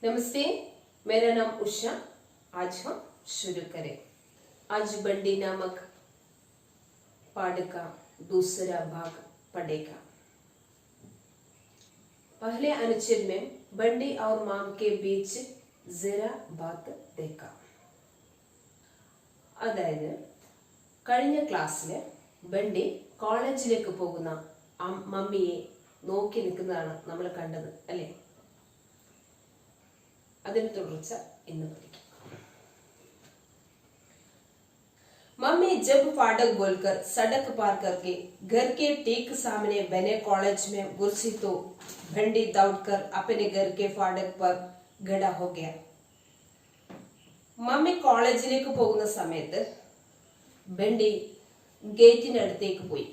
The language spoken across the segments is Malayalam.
नमस्ते, मेरा नाम उषा। आज हम शुरू करें। आज बंडी नामक पाठ का दूसरा भाग पढ़ेगा। पहले अनुच्छेद में बंडी और माम के बीच जरा बात देखा। അതായത് കഴിഞ്ഞ ക്ലാസ്സില് ബണ്ടി കോളേജിലേക്ക് പോകുന്ന മമ്മിയെ നോക്കി നിൽക്കുന്നതാണ് നമ്മൾ കണ്ടത് അല്ലേ? അതിന് തുടർച്ച ഇന്ന് പഠിക്കാം. मम्मी जब फाटक बोलकर सड़क पार करके घर के ठीक सामने बने कॉलेज में घुसी तो बंडी दौड़कर अपने घर के फाटक पर खड़ा हो गया. मम्मी കോളേജിലേക്ക് പോകുന്ന സമയത്ത് ബണ്ടി ഗേറ്റിനടുത്തേക്ക് പോയി.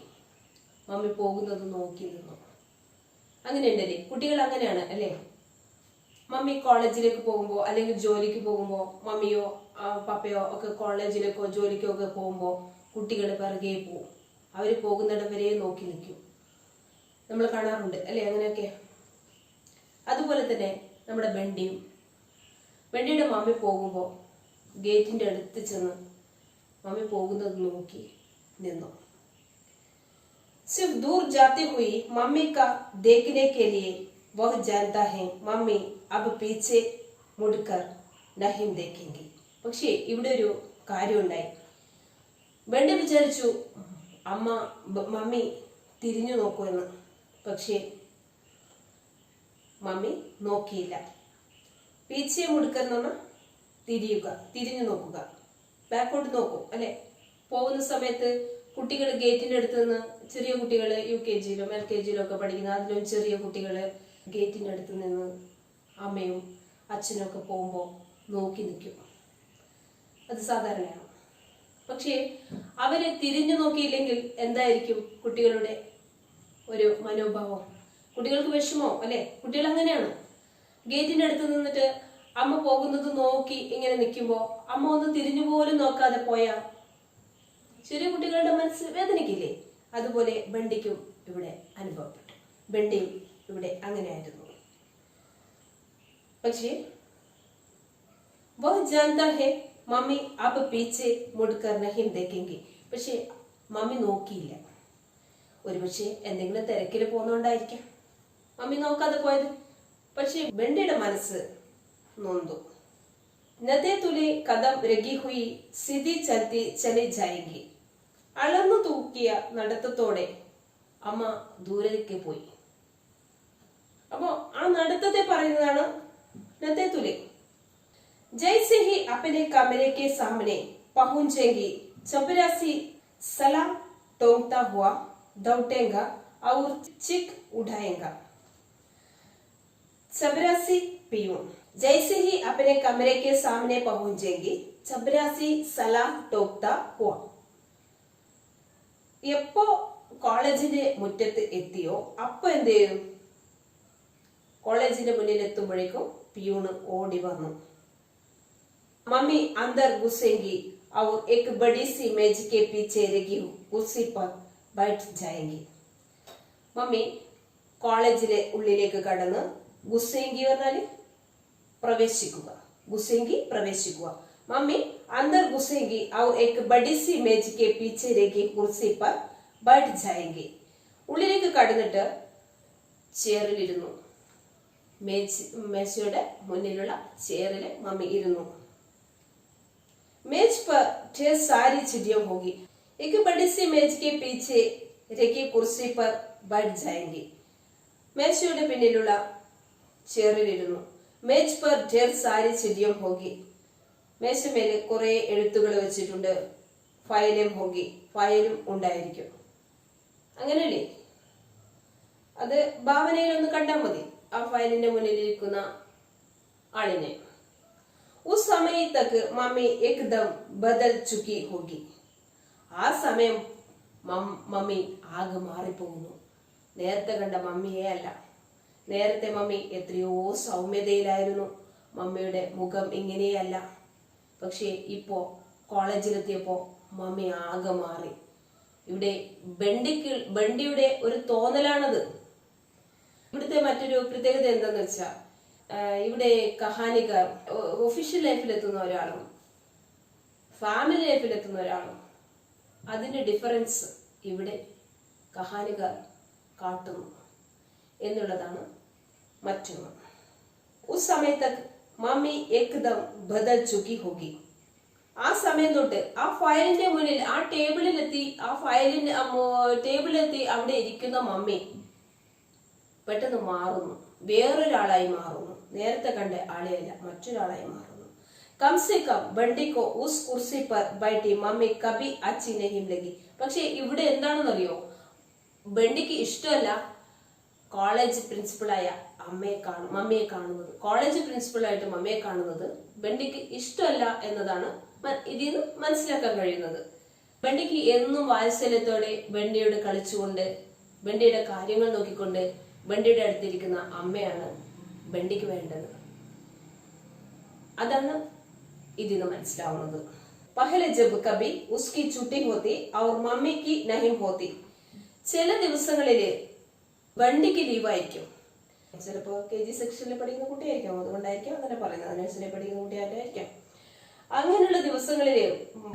മമ്മി പോകുന്നത് നോക്കി നിന്നു. അങ്ങനെയുണ്ടല്ലേ, കുട്ടികൾ അങ്ങനെയാണ് അല്ലേ? മമ്മി കോളേജിലേക്ക് പോകുമ്പോൾ അല്ലെങ്കിൽ ജോലിക്ക് പോകുമ്പോൾ മമ്മിയോ പപ്പയോ ഒക്കെ കോളേജിലേക്കോ ജോലിക്കോ ഒക്കെ പോകുമ്പോൾ കുട്ടികൾ പിറകെ പോവും. അവർ പോകുന്നിടം വരെ നോക്കി നിൽക്കും. നമ്മൾ കാണാറുണ്ട് അല്ലേ അങ്ങനെയൊക്കെ. അതുപോലെ തന്നെ നമ്മുടെ ബണ്ടിയുടെ മമ്മി പോകുമ്പോൾ ഗേറ്റിന്റെ അടുത്ത് ചെന്ന് മമ്മി പോകുന്നത് നോക്കി നിന്നു. सिर्फ दूर जाती हुई मम्मी का देखने के लिए वह जानता है मम्मी अब पीछे मुड़कर नहीं देखेंगी. പക്ഷേ ഇവിടെ ഒരു കാര്യമുണ്ടായി. ബണ്ടി വിചാരിച്ചു മമ്മി തിരിഞ്ഞു നോക്കുമെന്ന്. പക്ഷേ മമ്മി നോക്കിയില്ല. പീച്ചെ മുടുക്കർ എന്ന് പറഞ്ഞാൽ തിരിഞ്ഞു നോക്കുക, ബാക്കോട്ട് നോക്കും അല്ലെ? പോകുന്ന സമയത്ത് കുട്ടികൾ ഗേറ്റിന്റെ അടുത്ത് നിന്ന്, ചെറിയ കുട്ടികൾ UKG-യിലും LKG-യിലും ഒക്കെ പഠിക്കുന്ന അതിലും ചെറിയ കുട്ടികൾ ഗേറ്റിന്റെ അടുത്ത് നിന്ന് അമ്മയും അച്ഛനും ഒക്കെ പോകുമ്പോൾ നോക്കി നിൽക്കും. അത് സാധാരണയാണ്. പക്ഷേ അവരെ തിരിഞ്ഞു നോക്കിയില്ലെങ്കിൽ എന്തായിരിക്കും കുട്ടികളുടെ ഒരു മനോഭാവം? കുട്ടികൾക്ക് വിഷമോ അല്ലെ? കുട്ടികൾ അങ്ങനെയാണ്. ഗേറ്റിന്റെ അടുത്ത് നിന്നിട്ട് അമ്മ പോകുന്നത് നോക്കി ഇങ്ങനെ നിൽക്കുമ്പോ അമ്മ ഒന്ന് തിരിഞ്ഞു പോലും നോക്കാതെ പോയാ ചെറിയ കുട്ടികളുടെ മനസ്സ് വേദനിക്കില്ലേ? അതുപോലെ ബണ്ടിക്കും ഇവിടെ അനുഭവപ്പെട്ടു. ബണ്ടിയും ഇവിടെ അങ്ങനെയായിരുന്നു. പക്ഷേ വഹ് ജാനതാ ഹൈ മമ്മി അബ് പീച്ചെ മുഡ്കർ നഹീം ദേഖേംഗി. പക്ഷെ മമ്മി നോക്കിയില്ല. ഒരുപക്ഷെ എന്തെങ്കിലും തിരക്കിൽ പോകുന്നോണ്ടായിരിക്കാം മമ്മി നോക്കാതെ പോയത്. പക്ഷെ ബണ്ടിയുടെ മനസ്സ് നൊന്തു. നദേ തുലി കദം രഗി ഹുയി സിധി ചലത്തി ചലി ജായെങ്കി. അളന്നു തൂക്കിയ നടത്തത്തോടെ അമ്മ ദൂരേക്ക് പോയി. അപ്പോ ആ നടത്തത്തെ പറയുന്നതാണ് നദേ തുലി. जैसे ही अपने कमरे के सामने पहुंचेंगी चपरासी सलाम टोंकता हुआ दौड़ेगा और चिक उठाएगा. चपरासी पियून. जैसे ही अपने कमरे के सामने पहुंचेंगी चपरासी सलाम टोंकता हुआ. എപ്പോ കോളേജിന്റെ മുറ്റത്ത് എത്തിയോ അപ്പൊ എന്ത് ചെയ്യും? കോളേജിന്റെ മുന്നിൽ എത്തുമ്പോഴേക്കും പിയൂണ് ഓടി വന്നു. मम्मी अंदर घुसेंगी और एक बड़ी सी मेज के पीछे लगी कुर्सी पर बैठ जाएंगी. मम्मी കോളേജിലെ ഉള്ളിലേക്ക് കടന്ന് ഗുസേങ്കി പറഞ്ഞാല് പ്രവേശിക്കുക. ഗുസേങ്കി പ്രവേശിക്കുക. മമ്മി अंदर घुसेंगी और एक बड़ी सी मेज के पीछे लगी कुर्सी पर बैठ जाएंगी. ഉള്ളിലേക്ക് കടന്നിട്ട് ചെയറിലിരുന്നു. മേശയുടെ മുന്നിലുള്ള ചെയറിൽ മമ്മി ഇരുന്നു. मेज पर ढेर सारी चिड़िया होगी. एक बड़ी सी मेज के पीछे रखी कुर्सी पर बैठ जाएंगी. മേശയുടെ പിന്നിലുള്ള ചെയറിലിരുന്നു. മേജ് पर ढेर सारी चिड़िया होगी. മേശമേലെ കുറെ എഴുത്തുകൾ വെച്ചിട്ടുണ്ട്. ഫയലും होगी. ഫയലും ഉണ്ടായിരിക്കും. അങ്ങനെയല്ലേ? അത് ഭാവനയിൽ ഒന്ന് കണ്ടാൽ മതി ആ ഫയലിന്റെ മുന്നിലിരിക്കുന്ന ആളിനെ. उस समय तक मम्मी एकदम बदल चुकी होगी. ആ സമയം മമ്മി ആകെ മാറിപ്പോകുന്നു. നേരത്തെ കണ്ട മമ്മിയെ അല്ല. നേരത്തെ മമ്മി എത്രയോ സൗമ്യതയിലായിരുന്നു. മമ്മിയുടെ മുഖം ഇങ്ങനെയല്ല. പക്ഷെ ഇപ്പോ കോളേജിലെത്തിയപ്പോ മമ്മി ആകെ മാറി. ഇവിടെ ബണ്ടിയുടെ ഒരു തോന്നലാണത്. ഇവിടുത്തെ മറ്റൊരു പ്രത്യേകത എന്താന്ന് വെച്ചാൽ ഇവിടെ കഹാനിക്കാർ ഒഫീഷ്യൽ ലൈഫിലെത്തുന്ന ഒരാളും ഫാമിലി ലൈഫിലെത്തുന്ന ഒരാളും അതിന്റെ ഡിഫറൻസ് ഇവിടെ കഹാനിക്കാർ കാട്ടുന്നു എന്നുള്ളതാണ് മറ്റൊന്ന്. ഉസ് സമയ തക് മമ്മി ഏകദം ബദൽ ചുക്കി ഹോഗി. ആ സമയം തൊട്ട് ആ ഫയലിന്റെ മുന്നിൽ ആ ടേബിളിലെത്തി അവിടെ ഇരിക്കുന്ന മമ്മി പെട്ടെന്ന് മാറുന്നു, വേറൊരാളായി മാറുന്നു. നേരത്തെ കണ്ട ആളെയല്ല, മറ്റൊരാളായി മാറുന്നു. കം സെ കം ബണ്ടി കോ ഉസ് കുർസി പർ ബൈഠി മമ്മി കബി അച്ചി നഹീം ലഗി. പക്ഷെ ഇവിടെ എന്താണെന്നറിയോ, ബണ്ടിക്ക് ഇഷ്ടമല്ല കോളേജ് പ്രിൻസിപ്പളായ മമ്മിയെ കാണുന്നത്. കോളേജ് പ്രിൻസിപ്പളായിട്ട് മമ്മിയെ കാണുന്നത് ബണ്ടിക്ക് ഇഷ്ടമല്ല എന്നതാണ് ഇതിൽ നിന്ന് മനസ്സിലാക്കാൻ കഴിയുന്നത്. ബണ്ടിക്ക് എന്നും വാത്സല്യത്തോടെ ബണ്ടിയോട് കളിച്ചുകൊണ്ട് ബണ്ടിയുടെ കാര്യങ്ങൾ നോക്കിക്കൊണ്ട് ബണ്ടിയുടെ അടുത്തിരിക്കുന്ന അമ്മയാണ് ബണ്ടിക്ക് വേണ്ടത്. അതാണ് ഇതിൽ നിന്ന് മനസ്സിലാവുന്നത്. പഹലെ ജബ് കബി ഉസ്കി ചുട്ടി ഹോത്തി और മമ്മി की नहीं होती. ചില ദിവസങ്ങളില് ബണ്ടിക്ക് ലീവായിരിക്കും. ചിലപ്പോ KG സെക്ഷനിൽ പഠിക്കുന്ന കുട്ടിയായിരിക്കാം, അതുകൊണ്ടായിരിക്കാം അങ്ങനെ പറയുന്നത്. നഴ്സറി പഠിക്കുന്ന കുട്ടിയായിരിക്കാം. അങ്ങനെയുള്ള ദിവസങ്ങളില്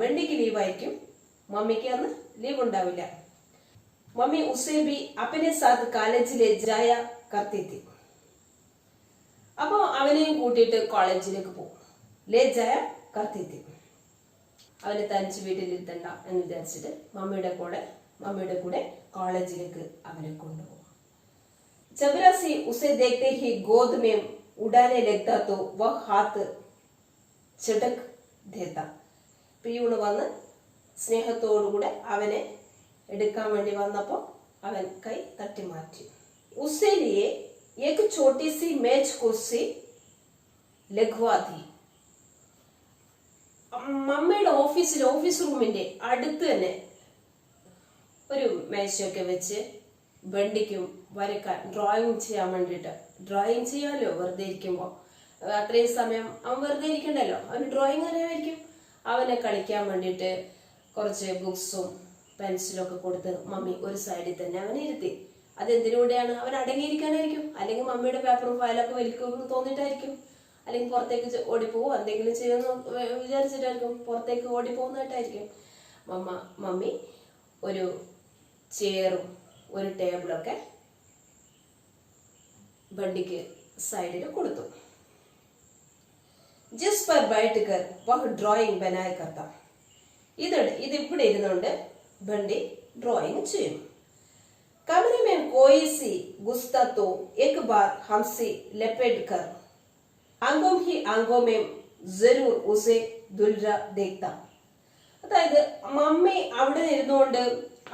ബണ്ടിക്ക് ലീവായിരിക്കും, മമ്മിക്ക് അന്ന് ലീവ് ഉണ്ടാവില്ല. മമ്മി ഉസേ ബി അപ്പനെ സാത്ത് കോളേജിലെ ജായ കർത്തി തി. അപ്പൊ അവനെയും കൂട്ടിയിട്ട് കോളേജിലേക്ക് പോകും. ലേ ജായ കർത്തി തി. അവനെ തനിച്ച് വീട്ടിലിരുത്തണ്ട എന്ന് വിചാരിച്ചിട്ട് മമ്മിയുടെ കൂടെ കോളേജിലേക്ക് അവനെ കൊണ്ടുപോകും. जबरासी उसे देखते ही गोद में उड़ाने लगता तो वह हाथ चटक देता. പിയൂണ് വന്ന് സ്നേഹത്തോടുകൂടെ അവനെ എടുക്കാൻ വേണ്ടി വന്നപ്പോൾ അവൻ കൈ തട്ടി മാറ്റി. उसे लिए एक छोटी सी मेज कुर्सी लगवा दी. മമ്മിയുടെ ഓഫീസ് റൂമിന്റെ അടുത്ത് തന്നെ ഒരു മേശയൊക്കെ വെച്ച് ബണ്ടിക്കും വരക്കാൻ ഡ്രോയിങ് ചെയ്യാൻ വേണ്ടിയിട്ട്. ഡ്രോയിങ് ചെയ്യാമല്ലോ വെറുതെ ഇരിക്കുമ്പോൾ, അത്രയും സമയം അവൻ വെറുതെ ഇരിക്കണ്ടല്ലോ, അവന് ഡ്രോയിങ് അറിയാമായിരിക്കും. അവനെ കളിക്കാൻ വേണ്ടിയിട്ട് കുറച്ച് ബുക്സും പെൻസിലും ഒക്കെ കൊടുത്ത് മമ്മി ഒരു സൈഡിൽ തന്നെ അവനെ ഇരുത്തി. അതെന്തിനൂടെയാണ്? അവൻ അടങ്ങിയിരിക്കാനായിരിക്കും, അല്ലെങ്കിൽ മമ്മിയുടെ പേപ്പറും ഫയലൊക്കെ വലിക്കുമെന്ന് തോന്നിയിട്ടായിരിക്കും, അല്ലെങ്കിൽ പുറത്തേക്ക് ഓടിപ്പോവും എന്തെങ്കിലും ചെയ്യുമെന്ന് വിചാരിച്ചിട്ടായിരിക്കും പുറത്തേക്ക് ഓടിപ്പോകുന്നതായിട്ടായിരിക്കും. മമ്മി ഒരു ചെയറും ഒരു ടേബിളൊക്കെ ബണ്ടിക്ക് സൈഡിൽ കൊടുത്തു. ജിസ് പർ ബൈഠ് കർ വഹ് ഡ്രോയിങ് ബനായ കർത്ത. ഇതിവിടെ ഇരുന്നുകൊണ്ട് ബണ്ടി ഡ്രോയിങ് ചെയ്യും. कमरे में कोई सी गुस्सा तो एक बार हमसे लपेट कर आंखों ही आंखों में जरूर उसे दुलरा देखता. അതായത് മമ്മി അവിടെ ഇരുന്നുകൊണ്ട്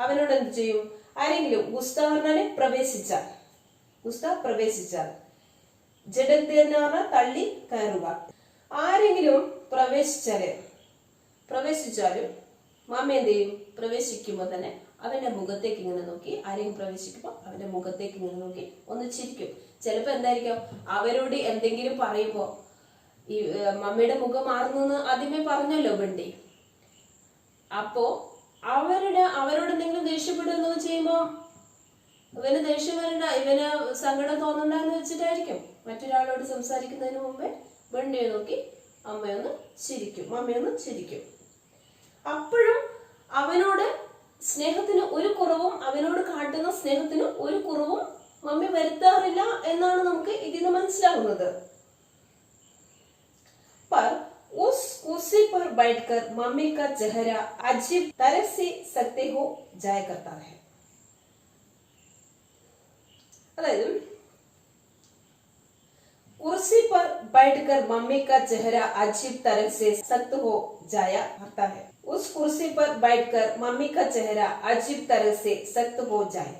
അവനോട് എന്ത് ചെയ്യും? ആരെങ്കിലും ഗുസ്ത പറഞ്ഞാല് പ്രവേശിച്ചാൽ ജഡത്തെ എന്ന് പറഞ്ഞാൽ തള്ളി കയറുക. ആരെങ്കിലും പ്രവേശിച്ചാലും മമ്മി എന്ത് ചെയ്യും? പ്രവേശിക്കുമ്പോ തന്നെ അവന്റെ മുഖത്തേക്ക് ഇങ്ങനെ നോക്കി, ആരെങ്കിലും പ്രവേശിക്കുമ്പോ അവന്റെ മുഖത്തേക്ക് ഇങ്ങനെ നോക്കി ഒന്ന് ചിരിക്കും. ചിലപ്പോ എന്തായിരിക്കും, അവരോട് എന്തെങ്കിലും പറയുമ്പോ ഈ മമ്മിയുടെ മുഖം മാറുന്നെന്ന് ആദ്യമേ പറഞ്ഞല്ലോ ബണ്ടി. അപ്പോ അവരോട് എന്തെങ്കിലും ദേഷ്യപ്പെടുന്നു ചെയ്യുമ്പോ ഇവന് ദേഷ്യം വരണ്ട, ഇവന് സങ്കടം തോന്നണ്ടെന്ന് വെച്ചിട്ടായിരിക്കും മറ്റൊരാളോട് സംസാരിക്കുന്നതിന് മുമ്പേ ബണ്ടിയെ നോക്കി മമ്മിയൊന്ന് ചിരിക്കും. അപ്പോഴും അവനോട് സ്നേഹത്തിന് ഒരു കുറവും, അവനോട് കാട്ടുന്ന സ്നേഹത്തിന് ഒരു കുറവും മമ്മി വരുത്താറില്ല എന്നാണ് നമുക്ക് ഇതിന് മനസ്സിലാവുന്നത്. उस कुर्सी पर बैठकर मम्मी का चेहरा अजीब तरह से सकते हो जाया करता है. अदायद कुर्सी पर बैठकर मम्मी का चेहरा अजीब तरह से सख्त हो जाया करता है. उस कुर्सी पर बैठकर मम्मी का चेहरा अजीब तरह से सख्त हो जाए.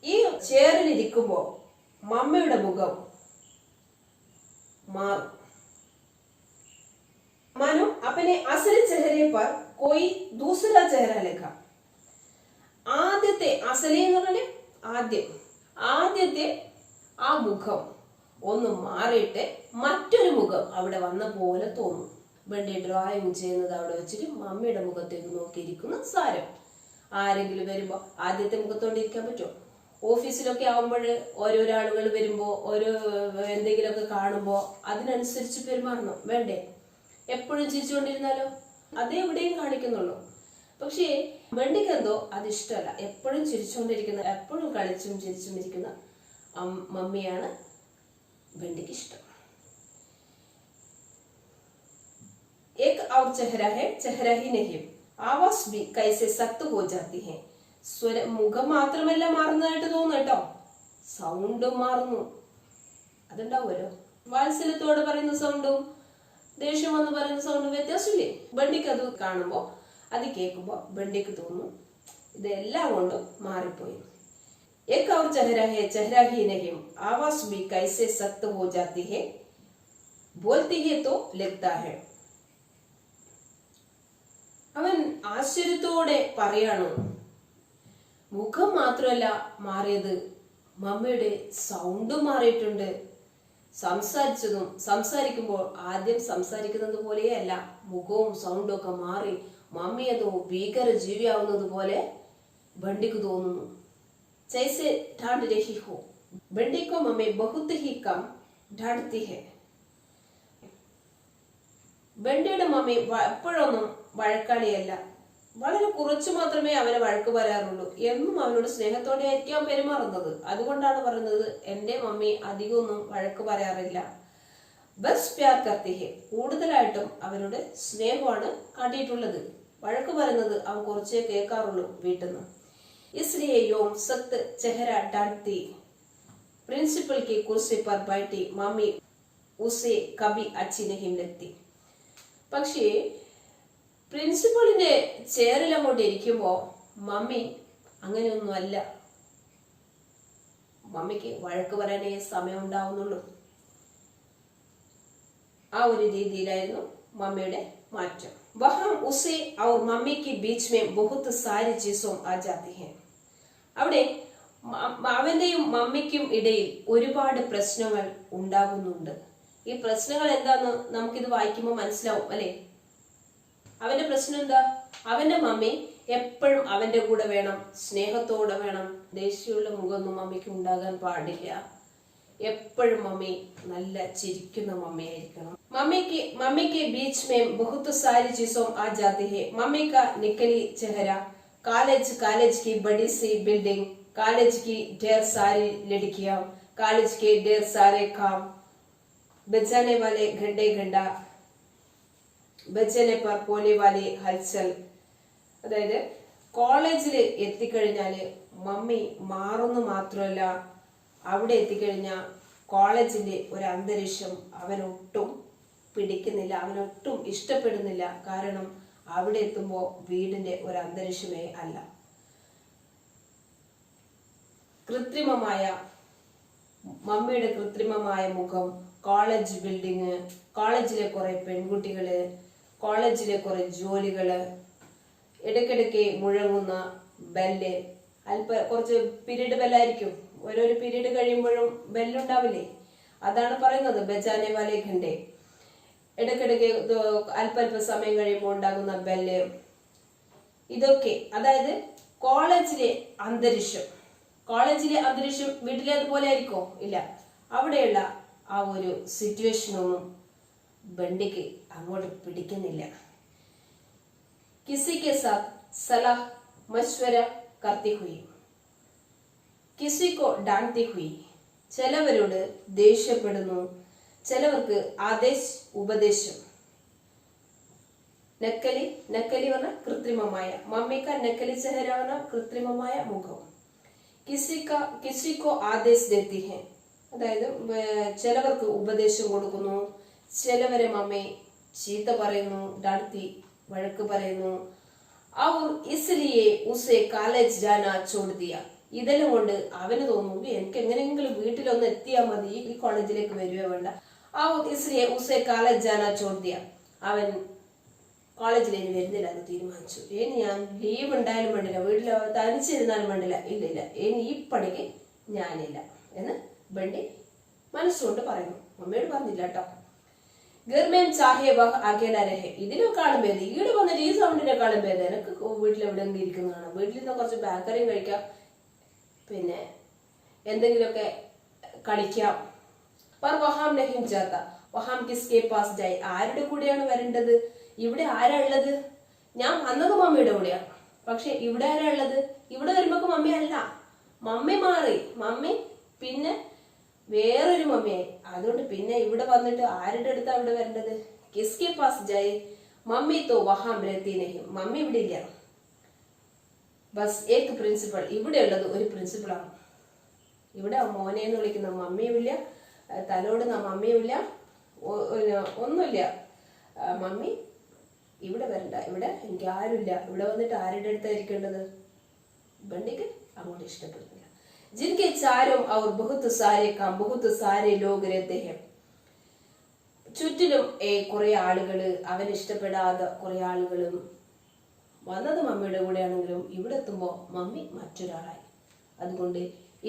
ഈ ചെയറിൽ ഇരിക്കുമ്പോൾ മമ്മിയുടെ മുഖം മാറും. मानो अपने असल चेहरे पर कोई दूसरा चेहरा लिखा. ആദ്യത്തെ അസലി എന്ന് പറഞ്ഞാൽ ആദ്യത്തെ ആ മുഖം ഒന്ന് മാറിയിട്ട് മറ്റൊരു മുഖം അവിടെ വന്ന പോലെ തോന്നും. ബണ്ടി ഡ്രോയിങ് ചെയ്യുന്നത് അവിടെ വെച്ചിട്ട് മമ്മിയുടെ മുഖത്തേക്ക് നോക്കിയിരിക്കുന്ന സാരം. ആരെങ്കിലും വരുമ്പോ ആദ്യത്തെ മുഖത്തോണ്ട് ഇരിക്കാൻ പറ്റുമോ? ഓഫീസിലൊക്കെ ആവുമ്പോൾ ഓരോരോ ആളുകൾ വരുമ്പോൾ ഓരോ എന്തെങ്കിലുമൊക്കെ കാണുമ്പോൾ അതിനനുസരിച്ച് പെരുമാറണം വേണ്ടേ? എപ്പോഴും ചിരിച്ചുകൊണ്ടിരുന്നാലോ? അതേ എവിടെയും കാണിക്കുന്നുള്ളൂ. പക്ഷേ വെണ്ടിക്ക് എന്തോ അത് ഇഷ്ടമല്ല. എപ്പോഴും ചിരിച്ചുകൊണ്ടിരിക്കുന്ന, എപ്പോഴും കളിച്ചും ചിരിച്ചും ഇരിക്കുന്ന മമ്മിയാണ് വെണ്ടിക്ക് ഇഷ്ടം. एक और चेहरा है, चेहरा ही नहीं, आवाज भी कैसे सख्त हो जाती है. മുഖം മാത്രമല്ല മാറുന്നതായിട്ട് തോന്നുന്നു കേട്ടോ, സൗണ്ടും മാറുന്നു. അതുണ്ടാവുമല്ലോ, വാത്സല്യത്തോടെ പറയുന്ന സൗണ്ടും ദേഷ്യം വന്ന് പറയുന്ന സൗണ്ടും വ്യത്യാസമില്ലേ? ബണ്ടിക്ക് അത് കാണുമ്പോ, അത് കേൾക്കുമ്പോ ബണ്ടിക്ക് തോന്നുന്നു ഇതെല്ലാം കൊണ്ടും മാറിപ്പോയി. एक और चेहरा है, चेहरा ही नहीं, आवाज भी कैसे सख्त हो जाती है, बोलती है तो लगता है. അവൻ ആശ്ചര്യത്തോടെ പറയാണ്, മുഖം മാത്രമല്ല മാറിയത്, മമ്മിയുടെ സൗണ്ട് മാറിയിട്ടുണ്ട്. സംസാരിക്കുമ്പോൾ ആദ്യം സംസാരിക്കുന്നത് പോലെയല്ല, മുഖവും സൗണ്ടും ഒക്കെ മാറി മമ്മി ഏതോ ഭീകര ജീവിയാവുന്നത് പോലെ ബണ്ടിക്ക് തോന്നുന്നു. जैसे डांट रही हो, बंडी को मम्मी बहुत ही कम डांटती है. ബണ്ടിയുടെ മമ്മി എപ്പോഴൊന്നും വഴക്കാളിയല്ല, വളരെ കുറച്ചു മാത്രമേ അവനെ വഴക്ക് പറയാറുള്ളൂ. എന്നും അവനോട് സ്നേഹത്തോടെ ആയിരിക്കാം പെരുമാറുന്നത്. അതുകൊണ്ടാണ് പറയുന്നത് എന്റെ മമ്മി അധികമൊന്നും വഴക്ക് പറയാറില്ല. ബസ് പ്യാർ കർത്തി ഹെ, കൂടുതലായിട്ടും അവനോട് സ്നേഹമാണ് കാട്ടിയിട്ടുള്ളത്. വഴക്ക് പറയുന്നത് അവൻ കുറച്ചേ കേൾക്കാറുള്ളൂ വീട്ടിൽ നിന്ന്. इसलिए योम सख्त चेहरा डांटती. प्रिंसिपल की कुर्सी पर बैठी मम्मी उसे कभी अच्छी नहीं लगती. പക്ഷേ പ്രിൻസിപ്പളിന്റെ ചെയറിൽ അങ്ങോട്ട് ഇരിക്കുമ്പോ മമ്മി അങ്ങനെയൊന്നും അല്ല. മമ്മിക്ക് വഴക്ക് പറയാനേ സമയം ഉണ്ടാവുന്നുള്ളൂ. ആ ഒരു രീതിയിലായിരുന്നു മമ്മിയുടെ മാറ്റം. വഹം ഉസേ our mummy Ki beach may ബഹുത് sari ചീസോം ആ ജാതി ഹൈ. അവിടെ അവന്റെയും മമ്മിക്കും ഇടയിൽ ഒരുപാട് പ്രശ്നങ്ങൾ ഉണ്ടാകുന്നുണ്ട്. ഈ പ്രശ്നങ്ങൾ എന്താന്ന് നമുക്കിത് വായിക്കുമ്പോൾ മനസ്സിലാവും അല്ലെ? അവന്റെ പ്രശ്നം എന്താ? അവന്റെ മമ്മി എപ്പോഴും അവന്റെ കൂടെ വേണം, സ്നേഹത്തോടെ വേണം. ദേഷ്യമുള്ള മുഖമൊന്നും മമ്മിക്ക് ഉണ്ടാകാൻ പാടില്ല. എപ്പോഴും മമ്മി നല്ല ചിരിക്കുന്ന മമ്മിയായിരിക്കണം. മമ്മിക്ക് ബീച്ച് में बहुत सारी चीजों आ जाती है. मम्मी का निकली चेहरा, कॉलेज की बड़ी सी बिल्डिंग, कॉलेज की ढेर सारी लड़कियां, कॉलेज के ढेर सारे काम, बजाने वाले घंटा बजाने पर होने वाली हलचल. അതായത് കോളേജിൽ എത്തിക്കഴിഞ്ഞാല് മമ്മി മാറുന്നു മാത്രമല്ല, അവിടെ എത്തിക്കഴിഞ്ഞാൽ കോളേജിന്റെ ഒരു അന്തരീക്ഷം അവനൊട്ടും പിടിക്കുന്നില്ല, അവനൊട്ടും ഇഷ്ടപ്പെടുന്നില്ല. കാരണം അവിടെ എത്തുമ്പോൾ വീടിന്റെ ഒരു അന്തരീക്ഷമേ അല്ല. മമ്മിയുടെ കൃത്രിമമായ മുഖം, കോളേജ് ബിൽഡിങ്, കോളേജിലെ കുറെ പെൺകുട്ടികള്, കോളേജിലെ കുറെ ജോലികള്, ഇടയ്ക്കിടയ്ക്ക് മുഴങ്ങുന്ന ബെല്ല്, കുറച്ച് പീരീഡ് ബെല്ലായിരിക്കും. ഓരോരോ പീരീഡ് കഴിയുമ്പോഴും ബെല്ലുണ്ടാവില്ലേ? അതാണ് പറയുന്നത് ബജാനെ വാലെ ഘണ്ടെ. ഇടയ്ക്കിടയ്ക്ക് അല്പ സമയം കഴിയുമ്പോൾ ഉണ്ടാകുന്ന ബെല്ല്, ഇതൊക്കെ. അതായത് കോളേജിലെ അന്തരീക്ഷം വീട്ടിലെ അതുപോലെ ആയിരിക്കോ? ഇല്ല. അവിടെയുള്ള ആ ഒരു സിറ്റുവേഷനൊന്നും ബണ്ടിക്ക് അങ്ങോട്ട് പിടിക്കുന്നില്ല. किसी के साथ सलाह मशवरा करती हुई, किसी को डांटती हुई. ചിലവരോട് ദേഷ്യപ്പെടുന്നു, ചിലവർക്ക് ഉപദേശം. നക്കലി പറഞ്ഞ കൃത്രിമമായ, മമ്മിക്ക നക്കലി ചെഹര പറഞ്ഞ കൃത്രിമമായ മുഖം. കിസിക്കോ ആദേശ് ദേത്തി ഹെ, അതായത് ചിലവർക്ക് ഉപദേശം കൊടുക്കുന്നു, ചിലവരെ മമ്മി ചീത്ത പറയുന്നു, ഡാൻത്തി വഴക്ക് പറയുന്നു. അവർ ഇസ്ലിയെ ഉസേ കോളേജ് ജാനാ ചോട് ദിയ. ഇതെല്ലാം കൊണ്ട് അവന് തോന്നുന്നു എനിക്ക് എങ്ങനെയെങ്കിലും വീട്ടിലൊന്ന് എത്തിയാൽ മതി, ഈ കോളേജിലേക്ക് വരുവേ വേണ്ട. ആ ഇസ്ലിയെ ഉസേ കോളേജ് ജാനാ ചോട് ദിയ. അവൻ കോളേജിൽ ഇനി വരുന്നില്ല എന്ന് തീരുമാനിച്ചു. ഇനി ഞാൻ ലീവ് ഉണ്ടായാലും വേണ്ടില്ല, വീട്ടിൽ തനിച്ചിരുന്നാലും വേണ്ടില്ല, ഇല്ലില്ല, ഇനി ഈ പണിക്ക് ഞാനില്ല എന്ന് ബണ്ടി മനസ്സുകൊണ്ട് പറയുന്നു. മമ്മിയോട് പറഞ്ഞില്ല കേട്ടോ. ഗർമേൻ ചാഹേ വഹ് അകേലാ രഹേ. ഇതിനേക്കാളും ഭേദം, ഈട് വന്നിട്ട് ഈ സൗണ്ടിനെക്കാളും ഭേദം എനിക്ക് വീട്ടിൽ എവിടെയെങ്കിലും ഇരിക്കുന്നതാണ്. വീട്ടിൽ നിന്ന് കുറച്ച് ബേക്കറിയും കഴിക്കാം, പിന്നെ എന്തെങ്കിലുമൊക്കെ കളിക്കാം. पर वहां नहीं जाता, वहां किसके पास जाए? ആരുടെ കൂടെയാണ് വരേണ്ടത്? ഇവിടെ ആരാ ഉള്ളത്? ഞാൻ വന്നത് മമ്മിയുടെ കൂടെയാണ്, പക്ഷെ ഇവിടെ ആരാ ഉള്ളത്? ഇവിടെ വരുമ്പോ മമ്മി അല്ല, മമ്മി മാറി, മമ്മി പിന്നെ വേറൊരു മമ്മിയായി. അതുകൊണ്ട് പിന്നെ ഇവിടെ വന്നിട്ട് ആരുടെ അടുത്താ ഇവിടെ വരേണ്ടത്? കിസ്കെ പാസ് ജായേ? മമ്മി തോ വഹാം രഹത്തി നഹീ, മമ്മി ഇവിടെ ഇല്ല. ബസ് ഏക് പ്രിൻസിപ്പൾ, ഇവിടെ ഉള്ളത് ഒരു പ്രിൻസിപ്പളാണ്. ഇവിടെ മോനെ എന്ന് വിളിക്കുന്ന മമ്മിയുമില്ല, തലോടുന്ന മമ്മിയുമില്ല, ഒന്നുമില്ല. മമ്മി ഇവിടെ വരണ്ട, ഇവിടെ എനിക്ക് ആരുമില്ല, ഇവിടെ വന്നിട്ട് ആരുടെ അടുത്തായിരിക്കേണ്ടത്? ബണ്ടിക്ക് അങ്ങോട്ട് ഇഷ്ടപ്പെടുന്നില്ല. ജിൻകെ ചാരോം our ബഹുത് Saare calm ബഹുത് Saare log രഹത്തെ high, ചുറ്റിലും കുറെ ആളുകള്, അവൻ ഇഷ്ടപ്പെടാതെ കുറെ ആളുകളും. വന്നത് മമ്മിയുടെ കൂടെയാണെങ്കിലും ഇവിടെ എത്തുമ്പോ മമ്മി മറ്റൊരാളായി. അതുകൊണ്ട്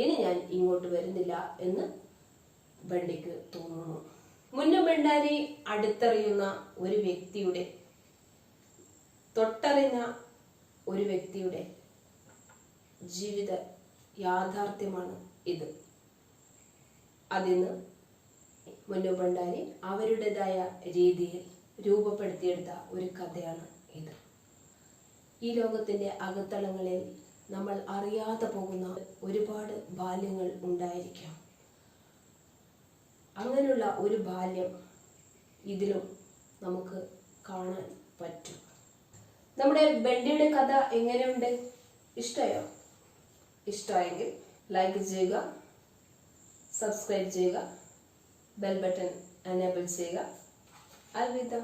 ഇനി ഞാൻ ഇങ്ങോട്ട് വരുന്നില്ല എന്ന് ബണ്ടിക്ക് തോന്നുന്നു. മുന്നും ബണ്ടാരി അടുത്തറിയുന്ന ഒരു വ്യക്തിയുടെ, തൊട്ടറിഞ്ഞ ഒരു വ്യക്തിയുടെ ജീവിത യാഥാർത്ഥ്യമാണ് ഇത്. അതിന്ന് മുന്നു ബണ്ടാരി അവരുടേതായ രീതിയിൽ രൂപപ്പെടുത്തിയെടുത്ത ഒരു കഥയാണ് ഇത്. ഈ ലോകത്തിന്റെ അകത്തളങ്ങളിൽ നമ്മൾ അറിയാതെ പോകുന്ന ഒരുപാട് ബാല്യങ്ങൾ ഉണ്ടായിരിക്കാം. അങ്ങനെയുള്ള ഒരു ബാല്യം ഇതിലും നമുക്ക് കാണാൻ പറ്റും. നമ്മുടെ ബണ്ടിയുടെ കഥ എങ്ങനെയുണ്ട്? ഇഷ്ടമായോ? ഇഷ്ടമായെങ്കിൽ ലൈക്ക് ചെയ്യുക, സബ്സ്ക്രൈബ് ചെയ്യുക, ബെൽ ബട്ടൺ എനേബിൾ ചെയ്യുക. അൽവിദ.